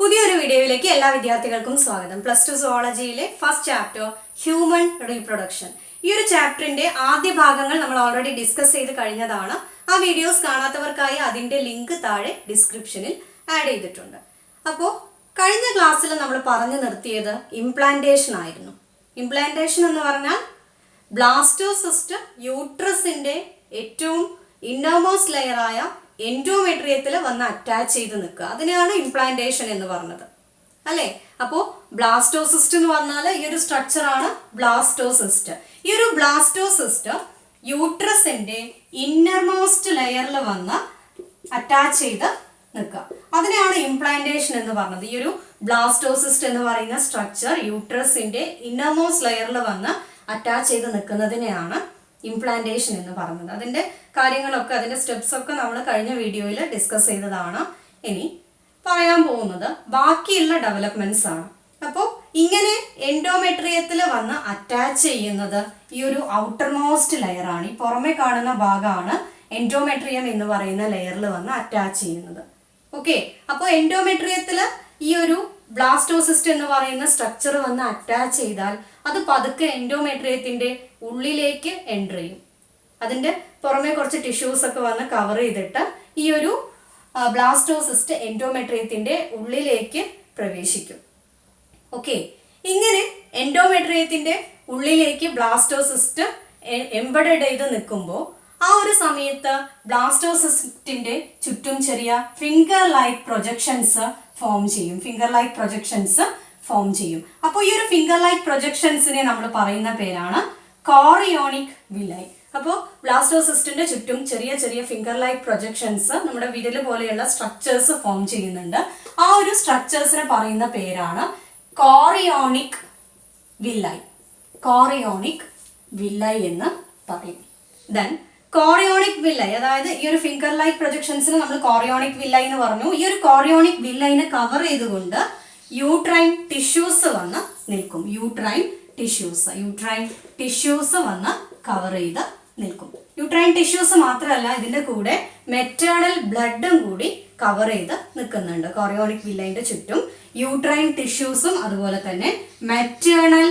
പുതിയൊരു വീഡിയോയിലേക്ക് എല്ലാ വിദ്യാർത്ഥികൾക്കും സ്വാഗതം. പ്ലസ് ടു സുവോളജിയിലെ ഫസ്റ്റ് ചാപ്റ്റർ ഹ്യൂമൻ റീപ്രൊഡക്ഷൻ. ഈ ഒരു ചാപ്റ്ററിന്റെ ആദ്യ ഭാഗങ്ങൾ നമ്മൾ ഓൾറെഡി ഡിസ്കസ് ചെയ്ത് കഴിഞ്ഞതാണ്. ആ വീഡിയോസ് കാണാത്തവർക്കായി അതിന്റെ ലിങ്ക് താഴെ ഡിസ്ക്രിപ്ഷനിൽ ആഡ് ചെയ്തിട്ടുണ്ട്. അപ്പോൾ കഴിഞ്ഞ ക്ലാസ്സിൽ നമ്മൾ പറഞ്ഞു നിർത്തിയത് ഇംപ്ലാന്റേഷൻ ആയിരുന്നു. ഇംപ്ലാന്റേഷൻ എന്ന് പറഞ്ഞാൽ ബ്ലാസ്റ്റോസിസ്റ്റ് യൂട്രസിന്റെ ഏറ്റവും ഇന്നർമോസ്റ്റ് ലെയറായ എൻഡോമെട്രിയത്തിൽ വന്ന് അറ്റാച്ച് ചെയ്ത് നിൽക്കുക. അതിനെയാണ് ഇംപ്ലാന്റേഷൻ എന്ന് പറഞ്ഞത്, അല്ലേ? അപ്പോൾ ബ്ലാസ്റ്റോസിസ്റ്റ് എന്ന് പറഞ്ഞാൽ ഈ ഒരു സ്ട്രക്ചറാണ് ബ്ലാസ്റ്റോസിസ്റ്റ്. ഈ ഒരു ബ്ലാസ്റ്റോസിസ്റ്റ് യൂട്രസിന്റെ ഇന്നർമോസ്റ്റ് ലെയറിൽ വന്ന് അറ്റാച്ച് ചെയ്ത് നിൽക്കുക. അതിനെയാണ് ഇംപ്ലാന്റേഷൻ എന്ന് പറഞ്ഞത്. ഈ ഒരു ബ്ലാസ്റ്റോസിസ്റ്റ് എന്ന് പറയുന്ന സ്ട്രക്ചർ യൂട്രസിന്റെ ഇന്നർമോസ്റ്റ് ലെയറിൽ വന്ന് അറ്റാച്ച് ചെയ്ത് നിൽക്കുന്നതിനെയാണ് ഇംപ്ലാന്റേഷൻ എന്ന് പറയുന്നത്. അതിന്റെ കാര്യങ്ങളൊക്കെ, അതിന്റെ സ്റ്റെപ്സ് ഒക്കെ നമ്മൾ കഴിഞ്ഞ വീഡിയോയിൽ ഡിസ്കസ് ചെയ്തതാണ്. ഇനി പറയാൻ പോകുന്നത് ബാക്കിയുള്ള ഡെവലപ്മെന്റ്സ് ആണ്. അപ്പോൾ ഇങ്ങനെ എൻഡോമെട്രിയത്തിൽ വന്ന് അറ്റാച്ച് ചെയ്യുന്നത് ഈ ഒരു ഔട്ടർമോസ്റ്റ് ലെയർ ആണ്. ഈ പുറമെ കാണുന്ന ഭാഗമാണ് എൻഡോമെട്രിയം എന്ന് പറയുന്ന ലെയറിൽ വന്ന് അറ്റാച്ച് ചെയ്യുന്നത്. ഓക്കെ, അപ്പോൾ എൻഡോമെട്രിയത്തിൽ ഈ ഒരു ബ്ലാസ്റ്റോസിസ്റ്റ് എന്ന് പറയുന്ന സ്ട്രക്ചർ വന്ന് അറ്റാച്ച് ചെയ്താൽ അത് പതുക്കെ എൻഡോമെട്രിയത്തിന്റെ ഉള്ളിലേക്ക് എൻ്റർ ചെയ്യും. അതിന്റെ പുറമെ കുറച്ച് ടിഷ്യൂസ് ഒക്കെ വന്ന് കവർ ചെയ്തിട്ട് ഈ ഒരു ബ്ലാസ്റ്റോസിസ്റ്റ് എൻഡോമെട്രിയത്തിന്റെ ഉള്ളിലേക്ക് പ്രവേശിക്കും. ഓക്കെ, ഇങ്ങനെ എൻഡോമെട്രിയത്തിന്റെ ഉള്ളിലേക്ക് ബ്ലാസ്റ്റോസിസ്റ്റ് എംബഡഡ് ചെയ്ത് നിൽക്കുമ്പോൾ ആ ഒരു സമയത്ത് ബ്ലാസ്റ്റോസിസ്റ്റിന്റെ ചുറ്റും ചെറിയ ഫിംഗർ ലൈക്ക് പ്രൊജക്ഷൻസ് ഫോം ചെയ്യും. അപ്പോൾ ഈ ഒരു ഫിംഗർ ലൈക്ക് പ്രൊജക്ഷൻസിനെ നമ്മൾ പറയുന്ന പേരാണ് കോറിയോണിക് വില്ലൈ. അപ്പോൾ ബ്ലാസ്റ്റോസിസ്റ്റിന്റെ ചുറ്റും ചെറിയ ചെറിയ ഫിംഗർ ലൈക്ക് പ്രൊജക്ഷൻസ്, നമ്മുടെ വിരൽ പോലെയുള്ള സ്ട്രക്ചേഴ്സ് ഫോം ചെയ്യുന്നുണ്ട്. ആ ഒരു സ്ട്രക്ചേഴ്സിനെ പറയുന്ന പേരാണ് കോറിയോണിക് വില്ലൈ എന്ന് പറയും. ദെൻ കോറിയോണിക് വില്ലൈ, അതായത് ഈ ഒരു ഫിംഗർ ലൈക്ക് പ്രൊജക്ഷൻസിന് നമ്മൾ കോറിയോണിക് വില്ലൈ എന്ന് പറഞ്ഞു. ഈ ഒരു കോറിയോണിക് വില്ലൈനെ കവർ ചെയ്തുകൊണ്ട് യൂട്രൈൻ ടിഷ്യൂസ് വന്ന് നിൽക്കും. യൂട്രൈൻ ടിഷ്യൂസ് വന്ന് കവർ ചെയ്ത് നിൽക്കും. യൂട്രൈൻ ടിഷ്യൂസ് മാത്രമല്ല, ഇതിന്റെ കൂടെ മെറ്റേണൽ ബ്ലഡും കൂടി കവർ ചെയ്ത് നിൽക്കുന്നുണ്ട്. കോറിയോണിക് വില്ലൈന്റെ ചുറ്റും യൂട്രൈൻ ടിഷ്യൂസും അതുപോലെ തന്നെ മെറ്റേണൽ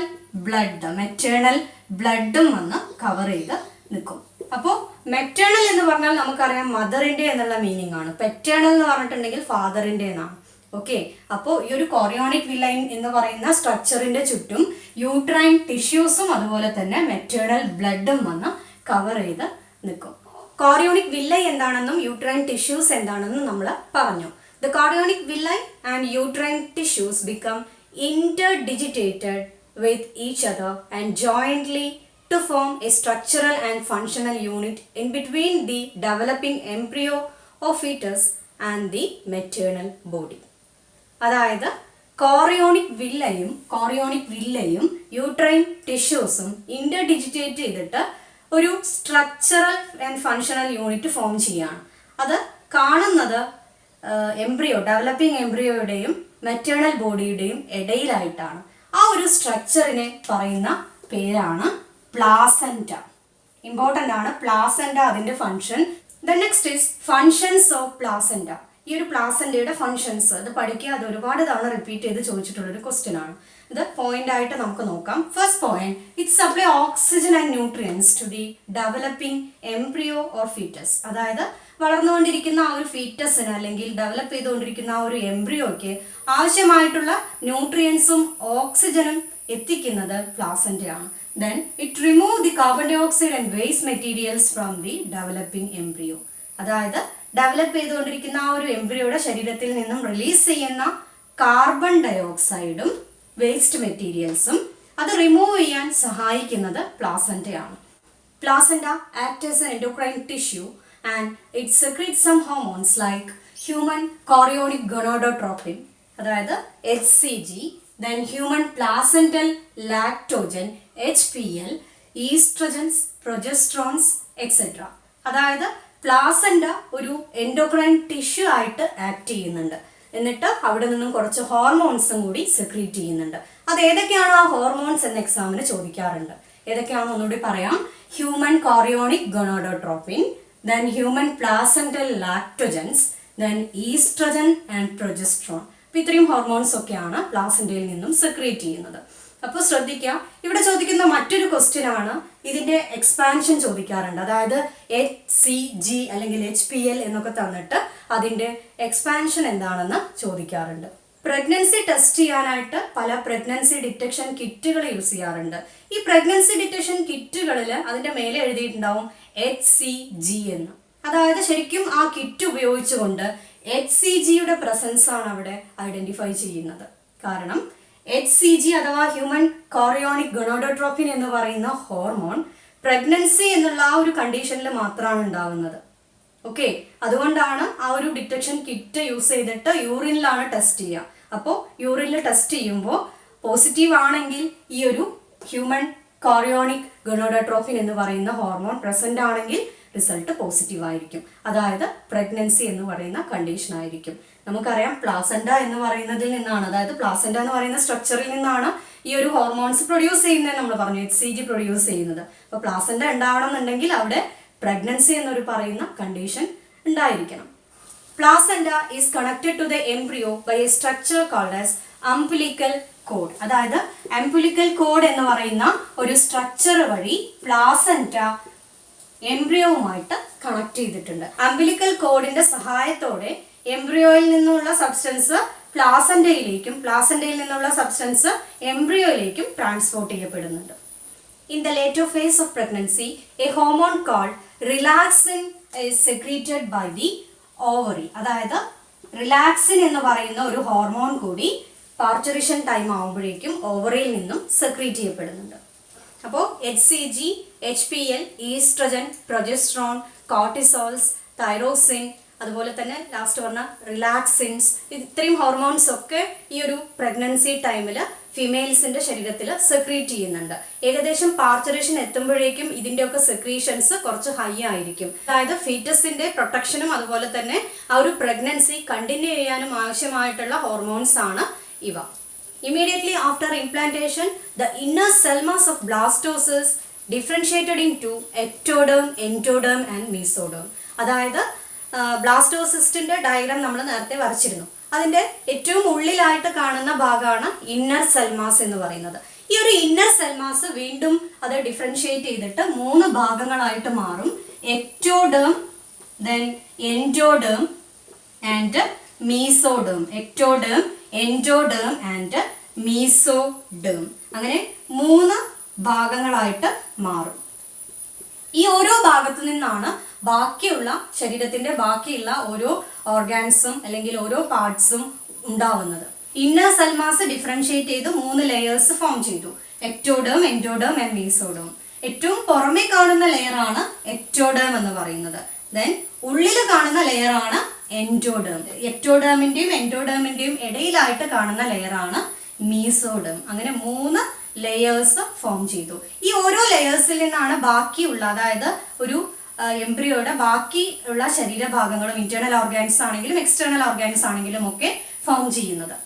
ബ്ലഡും വന്ന് കവർ ചെയ്ത് നിൽക്കും. അപ്പോൾ മെറ്റേണൽ എന്ന് പറഞ്ഞാൽ നമുക്കറിയാം മദറിന്റെ എന്നുള്ള മീനിങ് ആണ്. പെറ്റേണൽ എന്ന് പറഞ്ഞിട്ടുണ്ടെങ്കിൽ ഫാദറിന്റെ എന്നാണ്. ഓക്കെ, അപ്പോൾ ഈ ഒരു കോറിയോണിക് വില്ലൈ എന്ന് പറയുന്ന സ്ട്രക്ചറിന്റെ ചുറ്റും യൂട്രൈൻ ടിഷ്യൂസും അതുപോലെ തന്നെ മെറ്റേണൽ ബ്ലഡും വന്ന് കവർ ചെയ്ത് നിൽക്കും. കോറിയോണിക് വില്ലൈ എന്താണെന്നും യൂട്രൈൻ ടിഷ്യൂസ് എന്താണെന്നും നമ്മൾ പറഞ്ഞു. The chorionic villi and uterine tissues become interdigitated with each other and jointly to form a structural and functional unit in between the developing embryo or fetus and the maternal body. അതായത് chorionic വില്ലയും uterine ടിഷ്യൂസും ഇന്റർഡിജിറ്റേറ്റ് ചെയ്തിട്ട് ഒരു structural and functional unit form ചെയ്യാണ്. അത് കാണുന്നത് developing എംബ്രിയോയുടെയും maternal ബോഡിയുടെയും ഇടയിലായിട്ടാണ്. ആ ഒരു സ്ട്രക്ചറിനെ പറയുന്ന പേരാണ് പ്ലാസെന്റ. ഇമ്പോർട്ടൻ്റ് ആണ് പ്ലാസെന്റ, അതിന്റെ function. The next is functions of placenta. ഈ ഒരു പ്ലാസെന്റയുടെ ഫങ്ഷൻസ് അത് പഠിക്കുക. അത് ഒരുപാട് തവണ റിപ്പീറ്റ് ചെയ്ത് ചോദിച്ചിട്ടുള്ള ഒരു ക്വസ്റ്റ്യൻ ആണ്. ഇത് പോയിന്റ് ആയിട്ട് നമുക്ക് നോക്കാം. First point, it supply oxygen and nutrients to the developing embryo or foetus. അതായത് വളർന്നുകൊണ്ടിരിക്കുന്ന ആ ഒരു ഫീറ്റസിന് അല്ലെങ്കിൽ ഡെവലപ്പ് ചെയ്തുകൊണ്ടിരിക്കുന്ന ആ ഒരു എംബ്രിയോയ്ക്ക് ആവശ്യമായിട്ടുള്ള ന്യൂട്രിയൻസും ഓക്സിജനും എത്തിക്കുന്നത് പ്ലാസെന്റയാണ്. Then it remove the carbon dioxide and waste materials from the developing embryo. അതായത് ഡെവലപ്പ് ചെയ്തുകൊണ്ടിരിക്കുന്ന ആ ഒരു എംബ്രിയോയുടെ ശരീരത്തിൽ നിന്നും റിലീസ് ചെയ്യുന്ന കാർബൺ ഡയോക്സൈഡും വേസ്റ്റ് മെറ്റീരിയൽസും അത് റിമൂവ് ചെയ്യാൻ സഹായിക്കുന്നത് പ്ലാസെന്റയാണ്. Placenta act as an endocrine tissue and it secretes some hormones like human chorionic gonadotropin, അതായത് HCG, then human placental lactogen HPL, estrogens, progesterones, etc. അതായത് പ്ലാസെന്റ ഒരു എൻഡോക്രൈൻ ടിഷ്യൂ ആയിട്ട് act ചെയ്യുന്നുണ്ട്. എന്നിട്ട് അവിടെ നിന്നും കുറച്ച് ഹോർമോൺസും കൂടി സെക്രീറ്റ് ചെയ്യുന്നുണ്ട്. അത് ഏതൊക്കെയാണ് ആ ഹോർമോൺസ് എന്ന എക്സാമിന് ചോദിക്കാറുണ്ട്. ഏതൊക്കെയാണെന്ന് ഒന്നുകൂടി പറയാം. Human chorionic gonadotropin, then human placental lactogens, then estrogen and progesterone. അപ്പോൾ ഇത്രയും ഹോർമോൺസ് ഒക്കെയാണ് പ്ലാസന്റയിൽ നിന്നും സെക്രീറ്റ് ചെയ്യുന്നത്. അപ്പോൾ ശ്രദ്ധിക്കുക, ഇവിടെ ചോദിക്കുന്ന മറ്റൊരു ക്വസ്റ്റ്യൻ ആണ് ഇതിന്റെ എക്സ്പാൻഷൻ ചോദിക്കാറുണ്ട്. അതായത് HCG അല്ലെങ്കിൽ HPL എന്നൊക്കെ തന്നിട്ട് അതിന്റെ എക്സ്പാൻഷൻ എന്താണെന്ന് ചോദിക്കാറുണ്ട്. പ്രഗ്നൻസി ടെസ്റ്റ് ചെയ്യാനായിട്ട് പല പ്രഗ്നൻസി ഡിറ്റക്ഷൻ കിറ്റുകൾ യൂസ് ചെയ്യാറുണ്ട്. ഈ പ്രഗ്നൻസി ഡിറ്റക്ഷൻ കിറ്റുകളിൽ അതിന്റെ മേലെ എഴുതിയിട്ടുണ്ടാവും HCG എന്ന്. അതായത് ശരിക്കും ആ കിറ്റ് ഉപയോഗിച്ചുകൊണ്ട് HCGയുടെ പ്രസൻസ് ആണ് അവിടെ ഐഡന്റിഫൈ ചെയ്യുന്നത്. കാരണം HCG അഥവാ ഹ്യൂമൻ കോറിയോണിക് ഗൊണോഡോട്രോപ്പിൻ എന്ന് പറയുന്ന ഹോർമോൺ പ്രഗ്നൻസി എന്നുള്ള ആ ഒരു കണ്ടീഷനിൽ മാത്രമാണ് ഉണ്ടാവുന്നത്. ഓക്കെ, അതുകൊണ്ടാണ് ആ ഒരു ഡിറ്റക്ഷൻ കിറ്റ് യൂസ് ചെയ്തിട്ട് യൂറിനിലാണ് ടെസ്റ്റ് ചെയ്യുക. അപ്പോൾ യൂറിനിൽ ടെസ്റ്റ് ചെയ്യുമ്പോൾ പോസിറ്റീവ് ആണെങ്കിൽ ഈ ഒരു ഹ്യൂമൻ കോറിയോണിക് ഗൊണോഡോട്രോപ്പിൻ എന്ന് പറയുന്ന ഹോർമോൺ പ്രസന്റ് ആണെങ്കിൽ റിസൾട്ട് പോസിറ്റീവ് ആയിരിക്കും. അതായത് പ്രഗ്നൻസി എന്ന് പറയുന്ന കണ്ടീഷൻ ആയിരിക്കും. നമുക്കറിയാം പ്ലാസന്റ എന്ന് പറയുന്നതിൽ നിന്നാണ്, അതായത് പ്ലാസന്റ എന്ന് പറയുന്ന സ്ട്രക്ചറിൽ നിന്നാണ് ഈ ഒരു ഹോർമോൺസ് പ്രൊഡ്യൂസ് ചെയ്യുന്നത്. നമ്മൾ പറഞ്ഞു HCG പ്രൊഡ്യൂസ് ചെയ്യുന്നത്. അപ്പോൾ പ്ലാസന്റ ഉണ്ടാവണം എന്നുണ്ടെങ്കിൽ അവിടെ പ്രഗ്നൻസി എന്നൊരു പറയുന്ന കണ്ടീഷൻ ഉണ്ടായിരിക്കണം. Placenta is connected to the embryo by a structure called as umbilical cord. അതായത് അംബിലിക്കൽ കോഡ് എന്ന് പറയുന്ന ഒരു സ്ട്രക്ചർ വഴി പ്ലാസന്റ എംബ്രിയോവുമായിട്ട് കണക്ട് ചെയ്തിട്ടുണ്ട്. അംബിലിക്കൽ കോഡിന്റെ സഹായത്തോടെ എംബ്രിയോയിൽ നിന്നുള്ള സബ്സ്റ്റൻസ് പ്ലാസന്റയിലേക്കും പ്ലാസന്റയിൽ നിന്നുള്ള സബ്സ്റ്റൻസ് എംബ്രിയോയിലേക്കും ട്രാൻസ്പോർട്ട് ചെയ്യപ്പെടുന്നുണ്ട്. In the later phase of pregnancy, a hormone called relaxin is secreted by the ovary. അതായത് റിലാക്സിൻ എന്ന് പറയുന്ന ഒരു ഹോർമോൺ കൂടി പാർച്ചറിഷൻ ടൈം ആകുമ്പോഴേക്കും ഓവറിയിൽ നിന്നും സെക്രീറ്റ് ചെയ്യപ്പെടുന്നുണ്ട്. അപ്പോൾ HCG, HPL, oestrogen, progesterone, cortisols, thyroxine, അതുപോലെ തന്നെ ലാസ്റ്റ് പറഞ്ഞ റിലാക്സിൻസ്, ഇത്രയും ഹോർമോൺസ് ഒക്കെ ഈ ഒരു പ്രഗ്നൻസി ടൈമിൽ ഫീമെയിൽസിന്റെ ശരീരത്തിൽ സെക്രീറ്റ് ചെയ്യുന്നുണ്ട്. ഏകദേശം പാർച്ചറേഷൻ എത്തുമ്പോഴേക്കും ഇതിന്റെയൊക്കെ സെക്രീഷൻസ് കുറച്ച് ഹൈ ആയിരിക്കും. അതായത് ഫീറ്റസിന്റെ പ്രൊട്ടക്ഷനും അതുപോലെ തന്നെ ആ ഒരു പ്രഗ്നൻസി കണ്ടിന്യൂ ചെയ്യാനും ആവശ്യമായിട്ടുള്ള ഹോർമോൺസ് ആണ് ഇവ. Immediately after implantation, the inner cell mass of blastocyst differentiated into ectoderm, endoderm and mesoderm. അതായത് ബ്ലാസ്റ്റോസിസ്റ്റിന്റെ ഡയഗ്രാം നമ്മൾ നേരത്തെ വരച്ചിരുന്നു. അതിന്റെ ഏറ്റവും ഉള്ളിലായിട്ട് കാണുന്ന ഭാഗമാണ് ഇന്നർ സെൽമാസ് എന്ന് പറയുന്നത്. ഈ ഒരു ഇന്നർ സെൽമാസ് വീണ്ടും അത് ഡിഫറൻഷിയേറ്റ് ചെയ്തിട്ട് 3 ഭാഗങ്ങളായിട്ട് മാറും. Ectoderm, then endoderm and mesoderm. Ectoderm, endoderm and mesoderm, അങ്ങനെ 3 ഭാഗങ്ങളായിട്ട് മാറും. ഈ ഓരോ ഭാഗത്തു നിന്നാണ് ബാക്കിയുള്ള ശരീരത്തിന്റെ ബാക്കിയുള്ള ഓരോ ഓർഗാൻസും അല്ലെങ്കിൽ ഓരോ പാർട്സും ഉണ്ടാവുന്നത്. ഇന്നർ സെൽമാസ് ഡിഫറൻഷിയേറ്റ് ചെയ്ത് 3 ലെയേഴ്സ് ഫോം ചെയ്തു. Ectoderm, endoderm and mesoderm. ഏറ്റവും പുറമേ കാണുന്ന ലെയർ ആണ് എക്ടോഡേം എന്ന് പറയുന്നത്. ദെൻ ഉള്ളിൽ കാണുന്ന ലെയർ ആണ് എൻഡോഡേം. എക്ടോഡേമിന്റെയും എൻഡോഡേമിന്റെയും ഇടയിലായിട്ട് കാണുന്ന ലെയർ ആണ് മീസോഡേം. അങ്ങനെ 3 ലെയേഴ്സ് ഫോം ചെയ്തു. ഈ ഓരോ ലെയേഴ്സിൽ നിന്നാണ് ബാക്കിയുള്ള, അതായത് ഒരു എംബ്രിയോയുടെ ബാക്കി ഉള്ള ശരീരഭാഗങ്ങളും ഇന്റേണൽ ഓർഗാൻസ് ആണെങ്കിലും എക്സ്റ്റേണൽ ഓർഗാൻസ് ആണെങ്കിലും ഒക്കെ ഫോം ചെയ്യുന്നത്.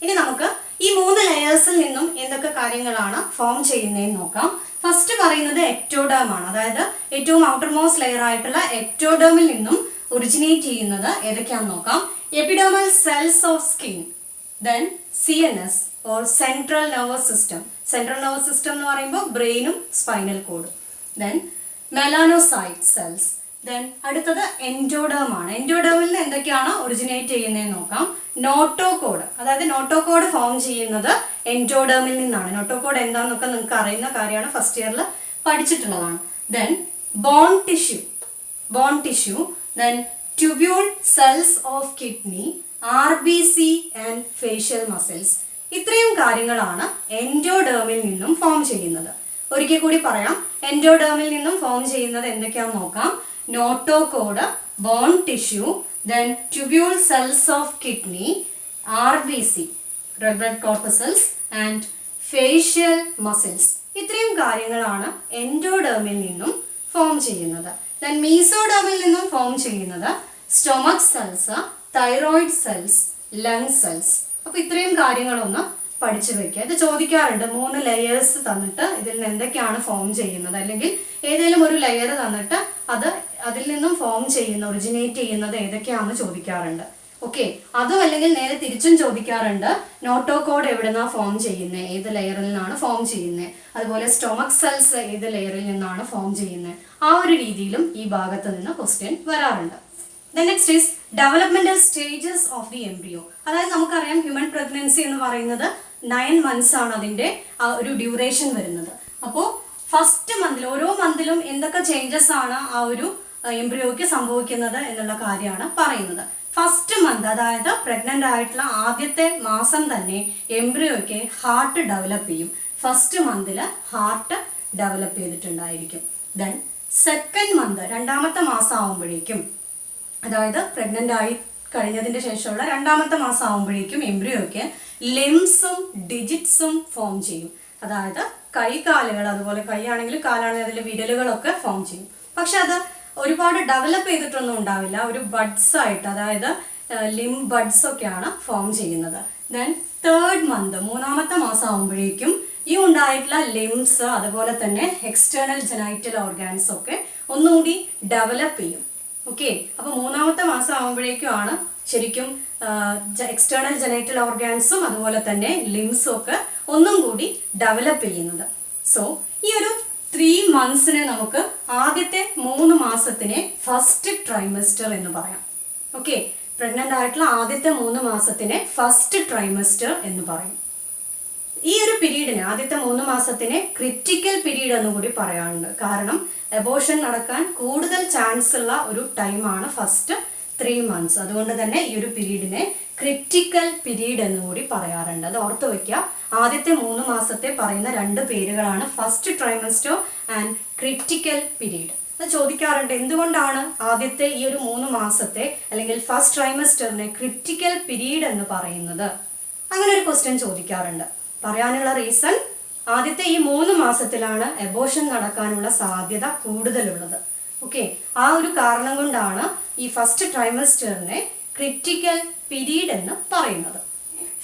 ഇനി നമുക്ക് ഈ 3 ലെയേഴ്സിൽ നിന്നും എന്തൊക്കെ കാര്യങ്ങളാണ് ഫോം ചെയ്യുന്നതെന്ന് നോക്കാം. ഫസ്റ്റ് പറയുന്നത് എക്ടോഡേം ആണ്. അതായത് ഏറ്റവും ഔട്ടർ മോസ്റ്റ് ലെയർ ആയിട്ടുള്ള എക്ടോഡേമിൽ നിന്നും ഒറിജിനേറ്റ് ചെയ്യുന്നത് ഏതൊക്കെയാണെന്ന് നോക്കാം. Epidermal cells of skin, then CNS or central nervous system. Central nervous system എന്ന് പറയുമ്പോൾ ബ്രെയിനും സ്പൈനൽ കോഡും. Then melanocyte cells. ദെൻ അടുത്തത് എൻഡോഡേം ആണ്. എൻഡോഡേമിൽ നിന്ന് എന്തൊക്കെയാണ് ഒറിജിനേറ്റ് ചെയ്യുന്നതെന്ന് നോക്കാം. നോട്ടോകോഡ്, അതായത് നോട്ടോകോഡ് ഫോം ചെയ്യുന്നത് എൻഡോഡേമിൽ നിന്നാണ്. നോട്ടോകോഡ് എന്താണെന്നൊക്കെ നിങ്ങൾക്ക് അറിയുന്ന കാര്യമാണ്, ഫസ്റ്റ് ഇയറിൽ പഠിച്ചിട്ടുള്ളതാണ്. Then bone tissue, then tubule cells of kidney, RBC and facial muscles. ഇത്രയും കാര്യങ്ങളാണ് എൻഡോഡേമിൽ നിന്നും ഫോം ചെയ്യുന്നത്. ഒരിക്കൽ കൂടി പറയാം, എൻഡോഡേമിൽ നിന്നും ഫോം ചെയ്യുന്നത് എന്തൊക്കെയാണെന്ന് നോക്കാം. Notochord, bone tissue, then tubule cells of kidney, RBC red blood corpuscles and facial muscles. ഇത്രയും കാര്യങ്ങളാണ് എൻഡോഡേമിൽ നിന്നും ഫോം ചെയ്യുന്നത്. ദെൻ മീസോഡേമിൽ നിന്നും ഫോം ചെയ്യുന്നത് stomach cells, thyroid cells, lung cells. അപ്പൊ ഇത്രയും കാര്യങ്ങളൊന്ന് പഠിച്ചു വെക്കുക. ഇത് ചോദിക്കാറുണ്ട്, 3 ലെയേഴ്സ് തന്നിട്ട് ഇതിൽ നിന്ന് എന്തൊക്കെയാണ് ഫോം ചെയ്യുന്നത്, അല്ലെങ്കിൽ ഏതെങ്കിലും ഒരു ലെയർ തന്നിട്ട് അതിൽ നിന്നും ഫോം ചെയ്യുന്ന ഒറിജിനേറ്റ് ചെയ്യുന്നത് ഏതൊക്കെയാണെന്ന് ചോദിക്കാറുണ്ട്. ഓക്കെ, അതും അല്ലെങ്കിൽ നേരെ തിരിച്ചും ചോദിക്കാറുണ്ട്. നോട്ടോകോഡ് എവിടുന്നാ ഫോം ചെയ്യുന്നത്, ഏത് ലെയറിൽ നിന്നാണ് ഫോം ചെയ്യുന്നത്, അതുപോലെ സ്റ്റൊമക് സെൽസ് ഏത് ലെയറിൽ നിന്നാണ് ഫോം ചെയ്യുന്നത്, ആ ഒരു രീതിയിലും ഈ ഭാഗത്ത് നിന്ന് ക്വസ്റ്റ്യൻ വരാറുണ്ട്. Next is developmental stages of the embryo. അതായത് നമുക്കറിയാം ഹ്യൂമൻ പ്രഗ്നൻസി എന്ന് പറയുന്നത് 9 months ആണ് അതിന്റെ ഒരു ഡ്യൂറേഷൻ വരുന്നത്. അപ്പോൾ ഫസ്റ്റ് മന്തിൽ, ഓരോ മന്തിലും എന്തൊക്കെ ചേഞ്ചസ് ആണ് ആ ഒരു എംബ്രിയോയ്ക്ക് സംഭവിക്കുന്നത് എന്നുള്ള കാര്യമാണ് പറയുന്നത്. ഫസ്റ്റ് മന്ത്, അതായത് പ്രഗ്നന്റ് ആയിട്ടുള്ള ആദ്യത്തെ മാസം തന്നെ എംബ്രിയോയ്ക്ക് ഹാർട്ട് ഡെവലപ്പ് ചെയ്യും. ഫസ്റ്റ് മന്തിൽ ഹാർട്ട് ഡെവലപ്പ് ചെയ്തിട്ടുണ്ടായിരിക്കും. ദെൻ സെക്കൻഡ് മന്ത്, രണ്ടാമത്തെ മാസം ആവുമ്പോഴേക്കും, അതായത് പ്രഗ്നന്റ് ആയി കഴിഞ്ഞതിന്റെ ശേഷമുള്ള രണ്ടാമത്തെ മാസം ആവുമ്പോഴേക്കും എംബ്രിയോയ്ക്ക് ലിംസും ഡിജിറ്റ്സും ഫോം ചെയ്യും. അതായത് കൈകാലുകൾ, അതുപോലെ കൈയാണെങ്കിൽ കാലാണെങ്കിൽ അതിലെ വിരലുകളൊക്കെ ഫോം ചെയ്യും. പക്ഷെ അത് ഒരുപാട് ഡെവലപ്പ് ചെയ്തിട്ടൊന്നും ഉണ്ടാവില്ല. ഒരു ബഡ്സ് ആയിട്ട്, അതായത് ലിം ബഡ്സ് ഒക്കെയാണ് ഫോം ചെയ്യുന്നത്. ദെൻ തേർഡ് മന്ത്, മൂന്നാമത്തെ മാസം ആകുമ്പോഴേക്കും ഈ ഉണ്ടായിട്ടുള്ള ലിംസ്, അതുപോലെ തന്നെ എക്സ്റ്റേണൽ ജെനൈറ്റൽ ഓർഗാൻസ് ഒക്കെ ഒന്നുകൂടി ഡെവലപ്പ് ചെയ്യും. ഓക്കെ, അപ്പോൾ മൂന്നാമത്തെ മാസം ആകുമ്പോഴേക്കും ആണ് ശരിക്കും എക്സ്റ്റേണൽ ജെനൈറ്റൽ ഓർഗാൻസും അതുപോലെ തന്നെ ലിംസും ഒക്കെ ഒന്നും കൂടി ഡെവലപ്പ് ചെയ്യുന്നത്. സോ ഈ ഒരു 3 monthsനെ നമുക്ക് ആദ്യത്തെ 3 മാസത്തിനെ ഫസ്റ്റ് ട്രൈമസ്റ്റർ എന്ന് പറയാം. ഓക്കെ, പ്രഗ്നന്റ് ആയിട്ടുള്ള ആദ്യത്തെ 3 മാസത്തിനെ ഫസ്റ്റ് ട്രൈമസ്റ്റർ എന്ന് പറയും. ഈ ഒരു പീരീഡിനെ, ആദ്യത്തെ 3 മാസത്തിനെ ക്രിറ്റിക്കൽ പീരീഡ് എന്ന് കൂടി പറയാറുണ്ട്. കാരണം അബോർഷൻ നടക്കാൻ കൂടുതൽ ചാൻസ് ഉള്ള ഒരു ടൈമാണ് ഫസ്റ്റ് 3 months. അതുകൊണ്ട് തന്നെ ഈ ഒരു പീരീഡിനെ ക്രിറ്റിക്കൽ പീരീഡ് എന്ന് കൂടി പറയാറുണ്ട്. അത് ഓർത്ത് വയ്ക്കുക. ആദ്യത്തെ 3 മാസത്തെ പറയുന്ന 2 പേരുകളാണ് first trimester and critical period. അത് ചോദിക്കാറുണ്ട്, എന്തുകൊണ്ടാണ് ആദ്യത്തെ ഈ ഒരു 3 മാസത്തെ അല്ലെങ്കിൽ ഫസ്റ്റ് ട്രൈമസ്റ്ററിനെ ക്രിറ്റിക്കൽ പീരീഡ് എന്ന് പറയുന്നത്? അങ്ങനെ ഒരു ക്വസ്റ്റ്യൻ ചോദിക്കാറുണ്ട്. പറയാനുള്ള റീസൺ, ആദ്യത്തെ ഈ 3 മാസത്തിലാണ് അബോർഷൻ നടക്കാനുള്ള സാധ്യത കൂടുതലുള്ളത്. ഓക്കെ, ആ ഒരു കാരണം കൊണ്ടാണ് ഈ ഫസ്റ്റ് ട്രൈമസ്റ്ററിനെ ക്രിറ്റിക്കൽ പീരീഡ് എന്ന് പറയുന്നത്.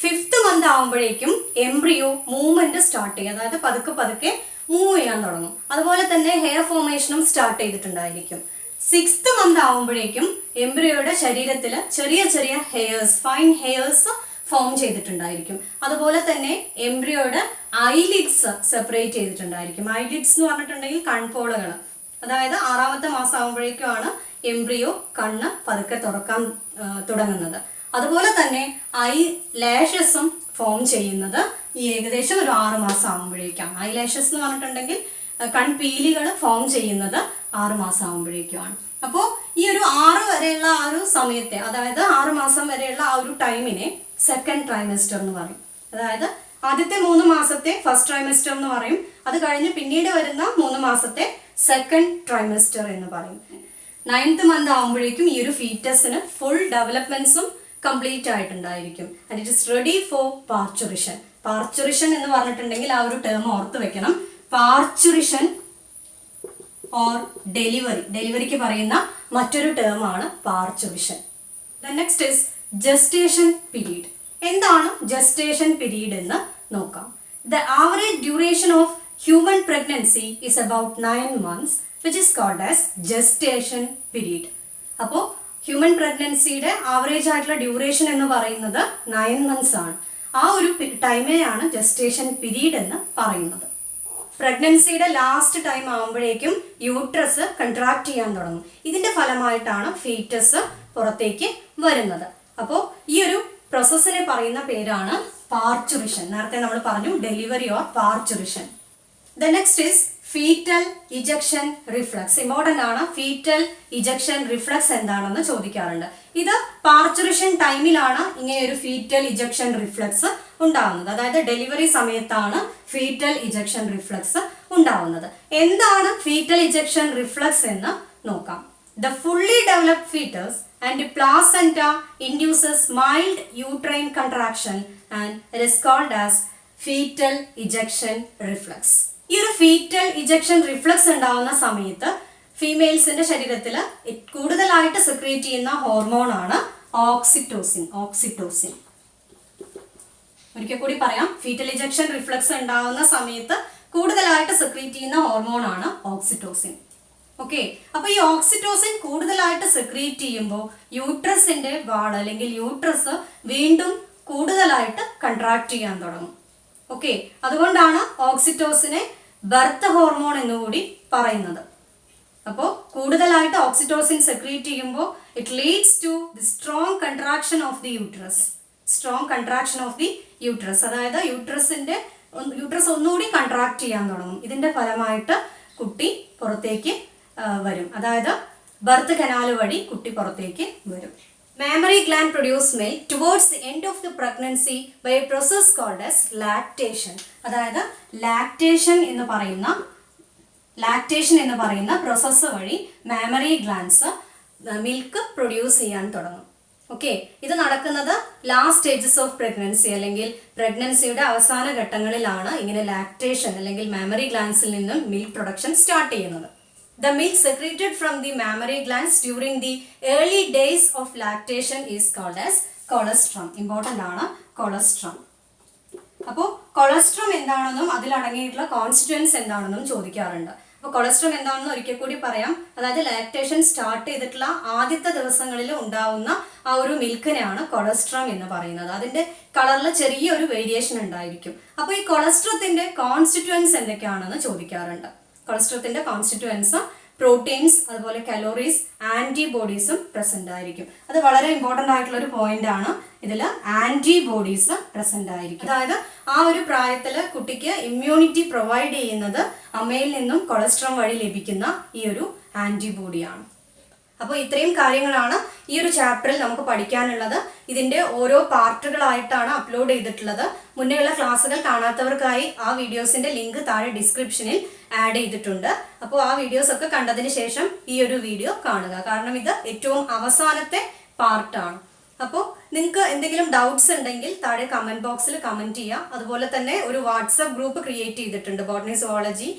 5th month ആവുമ്പോഴേക്കും എംബ്രിയോ മൂവ്മെന്റ് സ്റ്റാർട്ട് ചെയ്യും. അതായത് പതുക്കെ പതുക്കെ മൂവ് ചെയ്യാൻ തുടങ്ങും. അതുപോലെ തന്നെ ഹെയർ ഫോർമേഷനും സ്റ്റാർട്ട് ചെയ്തിട്ടുണ്ടായിരിക്കും. 6th month ആവുമ്പോഴേക്കും എംബ്രിയോയുടെ ശരീരത്തിൽ ചെറിയ ചെറിയ ഹെയർസ്, ഫൈൻ ഹെയർസ് ഫോം ചെയ്തിട്ടുണ്ടായിരിക്കും. അതുപോലെ തന്നെ എംബ്രിയോയുടെ ഐലിഡ്സ് സെപ്പറേറ്റ് ചെയ്തിട്ടുണ്ടായിരിക്കും. ഐലിഡ്സ് എന്ന് പറഞ്ഞിട്ടുണ്ടെങ്കിൽ കൺപോളകൾ. അതായത് 6ാമത്തെ മാസം ആകുമ്പോഴേക്കുമാണ് എംബ്രിയോ കണ്ണ് പതുക്കെ തുറക്കാൻ തുടങ്ങുന്നത്. അതുപോലെ തന്നെ ഐ ലാഷസും ഫോം ചെയ്യുന്നത് ഈ ഏകദേശം ഒരു 6 മാസം ആകുമ്പോഴേക്കാണ്. ഐ ലാഷസ് എന്ന് പറഞ്ഞിട്ടുണ്ടെങ്കിൽ കൺപീലികൾ ഫോം ചെയ്യുന്നത് 6 മാസം ആകുമ്പോഴേക്കുമാണ്. അപ്പോൾ ഈ ഒരു 6 വരെയുള്ള ആ ഒരു സമയത്തെ, അതായത് 6 മാസം വരെയുള്ള ആ ഒരു ടൈമിനെ സെക്കൻഡ് ട്രൈമസ്റ്റർ എന്ന് പറയും. അതായത് ആദ്യത്തെ 3 മാസത്തെ ഫസ്റ്റ് ട്രൈമസ്റ്റർ എന്ന് പറയും. അത് കഴിഞ്ഞ് പിന്നീട് വരുന്ന 3 മാസത്തെ സെക്കൻഡ് ട്രൈമസ്റ്റർ എന്ന് പറയും. 9th month ആകുമ്പോഴേക്കും ഈ ഒരു ഫീറ്റസിന് ഫുൾ ഡെവലപ്മെന്റ്സും കംപ്ലീറ്റ് ആയിട്ടുണ്ടായിരിക്കും. And it is ready for parturition. Parturition എന്ന് പറഞ്ഞിട്ടുണ്ടെങ്കിൽ ആ ഒരു ടേം ഓർത്ത് വെക്കണം. പാർച്ചുറിഷൻ ഓർ ഡെലിവറി, ഡെലിവറിക്ക് പറയുന്ന മറ്റൊരു ടേമാണ് parturition. Next is gestation period. എന്താണ് ജസ്റ്റേഷൻ പീരീഡ് എന്ന് നോക്കാം. The average duration of human pregnancy is about 9 months, which is called as gestation period. അപ്പോൾ ഹ്യൂമൻ പ്രഗ്നൻസിയുടെ ആവറേജ് ആയിട്ടുള്ള ഡ്യൂറേഷൻ എന്ന് പറയുന്നത് 9 months ആണ്. ആ ഒരു ടൈമിനെയാണ് ജസ്റ്റേഷൻ പീരീഡ് എന്ന് പറയുന്നത്. പ്രഗ്നൻസിയുടെ ലാസ്റ്റ് ടൈം ആകുമ്പോഴേക്കും യൂട്രസ് കൺട്രാക്ട് ചെയ്യാൻ തുടങ്ങും. ഇതിന്റെ ഫലമായിട്ടാണ് ഫീറ്റസ് പുറത്തേക്ക് വരുന്നത്. അപ്പോൾ ഈ ഒരു പ്രോസസ്സിനെ പറയുന്ന പേരാണ് പാർച്ചുറിഷൻ. നേരത്തെ നമ്മൾ പറഞ്ഞു delivery or parturition. The next is fetal ejection reflex. Important ആണ്. ഫീറ്റൽ ഇജക്ഷൻ റിഫ്ലക്സ് എന്താണെന്ന് ചോദിക്കാറുണ്ട്. ഇത് പാർച്ചുറിഷൻ ടൈമിലാണ് ഇങ്ങനെ ഒരു ഫീറ്റൽ ഇജക്ഷൻ റിഫ്ലക്സ് ഉണ്ടാവുന്നത്. അതായത് ഡെലിവറി സമയത്താണ് ഫീറ്റൽ ഇജക്ഷൻ റിഫ്ലക്സ് ഉണ്ടാവുന്നത്. എന്താണ് ഫീറ്റൽ ഇജക്ഷൻ റിഫ്ലക്സ് എന്ന് നോക്കാം. The fully developed fetus and placenta induces mild uterine contraction and it is called as fetal ejection reflex. ഈ ഒരു ഫീറ്റൽ ഇജക്ഷൻ റിഫ്ലക്സ് ഉണ്ടാവുന്ന സമയത്ത് ഫീമെയിൽസിന്റെ ശരീരത്തിൽ കൂടുതലായിട്ട് സെക്രീറ്റ് ചെയ്യുന്ന ഹോർമോൺ ആണ് ഓക്സിറ്റോസിൻ. ഓക്സിറ്റോസിൻ ഒരിക്കൽ കൂടി പറയാം. ഫീറ്റൽ ഇജക്ഷൻ റിഫ്ലക്സ് ഉണ്ടാവുന്ന സമയത്ത് കൂടുതലായിട്ട് സെക്രീറ്റ് ചെയ്യുന്ന ഹോർമോൺ ആണ് ഓക്സിറ്റോസിൻ. ഓക്കെ, അപ്പൊ ഈ ഓക്സിറ്റോസിൻ കൂടുതലായിട്ട് സെക്രീറ്റ് ചെയ്യുമ്പോൾ യൂട്രസിന്റെ വാൾ അല്ലെങ്കിൽ യൂട്രസ് വീണ്ടും കൂടുതലായിട്ട് കൺട്രാക്ട് ചെയ്യാൻ തുടങ്ങും. ഓക്കെ, അതുകൊണ്ടാണ് ഓക്സിറ്റോസിനെ ബർത്ത് ഹോർമോൺ എന്നുകൂടി പറയുന്നത്. അപ്പോൾ കൂടുതലായിട്ട് ഓക്സിറ്റോസിൻ സെക്രീറ്റ് ചെയ്യുമ്പോൾ it leads to the strong contraction of the uterus. Strong contraction of the uterus, അതായത് യൂട്രസ് ഒന്നുകൂടി കൺട്രാക്ട് ചെയ്യാൻ തുടങ്ങും. ഇതിന്റെ ഫലമായിട്ട് കുട്ടി പുറത്തേക്ക് വരും, അതായത് ബർത്ത് കനാൽ വഴി കുട്ടി പുറത്തേക്ക് വരും. Mammary gland produce milk towards the end of the pregnancy by a process called as lactation. അതായത് ലാക്ടേഷൻ എന്ന് പറയുന്ന പ്രോസസ്സ് വഴി മാമറി ഗ്ലാൻസ് മിൽക്ക് പ്രൊഡ്യൂസ് ചെയ്യാൻ തുടങ്ങും. ഓക്കെ, ഇത് നടക്കുന്നത് ലാസ്റ്റ് സ്റ്റേജസ് ഓഫ് പ്രഗ്നൻസി അല്ലെങ്കിൽ പ്രഗ്നൻസിയുടെ അവസാന ഘട്ടങ്ങളിലാണ് ഇങ്ങനെ ലാക്ടേഷൻ അല്ലെങ്കിൽ മാമറി ഗ്ലാൻസിൽ നിന്നും മിൽക്ക് പ്രൊഡക്ഷൻ സ്റ്റാർട്ട് ചെയ്യുന്നത്. The milk secreted from the mammary glands during the early days of lactation is called as colostrum. Important ആണ് colostrum. അപ്പോൾ കൊളസ്ട്രം എന്താണെന്നും അതിലടങ്ങിയിട്ടുള്ള കോൺസ്റ്റിറ്റ്യുവൻസ് എന്താണെന്നും ചോദിക്കാറുണ്ട്. അപ്പോൾ കൊളസ്ട്രം എന്താണെന്ന് ഒരിക്കൽ കൂടി പറയാം. അതായത് ലാക്ടേഷൻ സ്റ്റാർട്ട് ചെയ്തിട്ടുള്ള ആദ്യത്തെ ദിവസങ്ങളിൽ ഉണ്ടാവുന്ന ആ ഒരു മിൽക്കിനെയാണ് കൊളസ്ട്രം എന്ന് പറയുന്നത്. അതിന്റെ കളറിൽ ചെറിയൊരു വേരിയേഷൻ ഉണ്ടായിരിക്കും. അപ്പോൾ ഈ കൊളസ്ട്രത്തിന്റെ കോൺസ്റ്റിറ്റ്യുവൻസ് എന്തൊക്കെയാണെന്ന് ചോദിക്കാറുണ്ട്. കൊളസ്ട്രത്തിന്റെ കോൺസ്റ്റിറ്റ്യുവൻസ് പ്രോട്ടീൻസ്, അതുപോലെ കലോറീസ്, ആന്റിബോഡീസും പ്രസന്റ് ആയിരിക്കും. അത് വളരെ ഇമ്പോർട്ടൻ്റ് ആയിട്ടുള്ള ഒരു പോയിന്റ് ആണ്. ഇതിൽ ആന്റിബോഡീസ് പ്രസന്റ് ആയിരിക്കും. അതായത് ആ ഒരു പ്രായത്തിൽ കുട്ടിക്ക് ഇമ്മ്യൂണിറ്റി പ്രൊവൈഡ് ചെയ്യുന്നത് അമ്മയിൽ നിന്നും കൊളസ്ട്രം വഴി ലഭിക്കുന്ന ഈ ഒരു ആന്റിബോഡിയാണ്. അപ്പോൾ ഇത്രയും കാര്യങ്ങളാണ് ഈ ഒരു ചാപ്റ്ററിൽ നമുക്ക് പഠിക്കാനുള്ളത്. ഇതിന്റെ ഓരോ പാർട്ടുകളായിട്ടാണ് അപ്ലോഡ് ചെയ്തിട്ടുള്ളത്. മുന്നേയുള്ള ക്ലാസ്സുകൾ കാണാത്തവർക്കായി ആ വീഡിയോസിന്റെ ലിങ്ക് താഴെ ഡിസ്ക്രിപ്ഷനിൽ ആഡ് ചെയ്തിട്ടുണ്ട്. അപ്പോൾ ആ വീഡിയോസ് ഒക്കെ കണ്ടതിന് ശേഷം ഈ ഒരു വീഡിയോ കാണുക, കാരണം ഇത് ഏറ്റവും അവസാനത്തെ പാർട്ടാണ്. അപ്പോൾ നിങ്ങൾക്ക് എന്തെങ്കിലും ഡൗട്ട്സ് ഉണ്ടെങ്കിൽ താഴെ കമന്റ് ബോക്സിൽ കമന്റ് ചെയ്യുക. അതുപോലെ തന്നെ ഒരു വാട്സപ്പ് ഗ്രൂപ്പ് ക്രിയേറ്റ് ചെയ്തിട്ടുണ്ട്. ബോട്ടണി സുവോളജി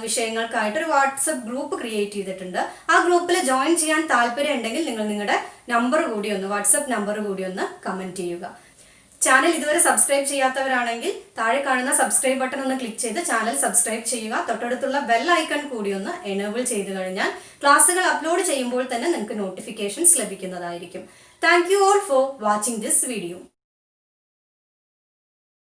വിഷയങ്ങൾക്കായിട്ട് ഒരു വാട്സപ്പ് ഗ്രൂപ്പ് ക്രിയേറ്റ് ചെയ്തിട്ടുണ്ട്. ആ ഗ്രൂപ്പിൽ ജോയിൻ ചെയ്യാൻ താല്പര്യം ഉണ്ടെങ്കിൽ നിങ്ങൾ നിങ്ങളുടെ വാട്സപ്പ് നമ്പർ കൂടി ഒന്ന് കമന്റ് ചെയ്യുക. ചാനൽ ഇതുവരെ സബ്സ്ക്രൈബ് ചെയ്യാത്തവരാണെങ്കിൽ താഴെ കാണുന്ന സബ്സ്ക്രൈബ് ബട്ടൺ ഒന്ന് ക്ലിക്ക് ചെയ്ത് ചാനൽ സബ്സ്ക്രൈബ് ചെയ്യുക. തൊട്ടടുത്തുള്ള ബെൽ ഐക്കൺ കൂടി ഒന്ന് എനേബിൾ ചെയ്ത് കഴിഞ്ഞാൽ ക്ലാസ്സുകൾ അപ്ലോഡ് ചെയ്യുമ്പോൾ തന്നെ നിങ്ങൾക്ക് നോട്ടിഫിക്കേഷൻസ് ലഭിക്കുന്നതായിരിക്കും. Thank you all for watching this video.